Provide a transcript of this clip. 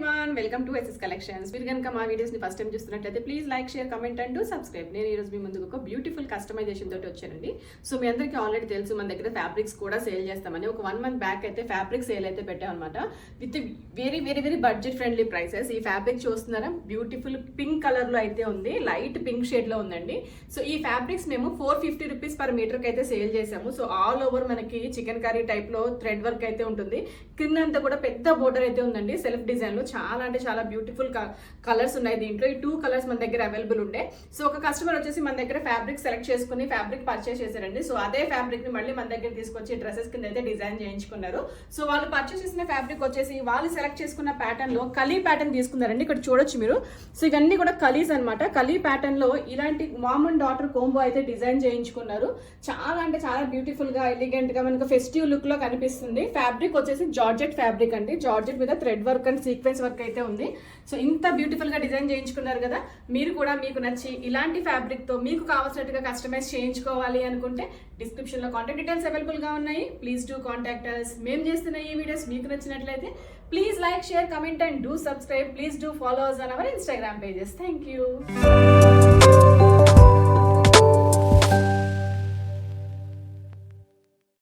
Everyone, welcome to SS collections. మీరు కనుక మా వీడియోస్ని ఫస్ట్ టైం చూస్తున్నట్లయితే please like, share, comment and subscribe. నేను ఈరోజు మీ ముందుకు ఒక బ్యూటిఫుల్ కస్టమైజేషన్ తోటి వచ్చానండి. సో మీ అందరికీ ఆల్రెడీ తెలుసు, మన దగ్గర ఫ్యాబ్రిక్స్ కూడా సేల్ చేస్తామని. ఒక 1 month బ్యాక్ అయితే ఫ్యాబ్రిక్ సేల్ అయితే పెట్టామన్నమాట. With very very very budget friendly prices. ఈ ఫ్యాబ్రిక్ చూస్తున్నారా, బ్యూటిఫుల్ పింక్ కలర్లో అయితే ఉంది, లైట్ పింక్ షేడ్లో ఉందండి. సో ఈ ఫ్యాబ్రిక్స్ మేము 450 రూపీస్ పర్ మీటర్కి అయితే సేల్ చేసాము. సో ఆల్ ఓవర్ మనకి చికెన్ కర్రీ టైప్లో థ్రెడ్ వర్క్ అయితే ఉంటుంది. కిందంతా కూడా పెద్ద బోర్డర్ అయితే ఉందండి, సెల్ఫ్ డిజైన్ లో. చాలా అంటే చాలా బ్యూటిఫుల్ కలర్స్ ఉన్నాయి దీంట్లో. ఈ 2 కలర్స్ మన దగ్గర అవైలబుల్ ఉండే. సో ఒక కస్టమర్ వచ్చేసి మన దగ్గర ఫ్యాబ్రిక్ సెలెక్ట్ చేసుకుని ఫ్యాబ్రిక్ పర్చేస్ చేశారండి. సో అదే ఫ్యాబ్రిక్ ని మళ్ళీ మన దగ్గర తీసుకొచ్చి డ్రెస్సెస్ కింద అయితే డిజైన్ చేయించుకున్నారు. సో వాళ్ళు పర్చేస్ చేసిన ఫ్యాబ్రిక్ వచ్చేసి వాళ్ళు సెలెక్ట్ చేసుకున్న ప్యాటర్న్ లో కలీ ప్యాటర్న్ తీసుకున్నారండి. ఇక్కడ చూడొచ్చు మీరు. సో ఇవన్నీ కూడా కలీస్ అనమాట. కలీ ప్యాటర్న్ లో ఇలాంటి మామ్ అండ్ డాటర్ కోంబో అయితే డిజైన్ చేయించుకున్నారు. చాలా అంటే చాలా బ్యూటిఫుల్ గా, ఎలిగెంట్ గా, మనకు ఫెస్టివ్ లుక్ లో కనిపిస్తుంది. ఫ్యాబ్రిక్ వచ్చేసి జార్జెట్ ఫ్యాబ్రిక్ అండి. జార్జెట్ మీద thread work and sequence work అయితే ఉంది. సో ఇంత బ్యూటిఫుల్ గా డిజైన్ చేయించుకున్నారు కదా. మీరు కూడా మీకు నచ్చి ఇలాంటి ఫ్యాబ్రిక్ తో మీకు కావాల్సినట్టుగా కస్టమైజ్ చేయించుకోవాలి అనుకుంటే డిస్క్రిప్షన్ లో కాంటాక్ట్ డీటెయిల్స్ అవైలబుల్ గా ఉన్నాయి. Please do contact us. మేము చేస్తున్న ఈ వీడియోస్ మీకు నచ్చినట్లయితే please like, share, comment and do subscribe. Please do follow us on our Instagram pages. Thank you.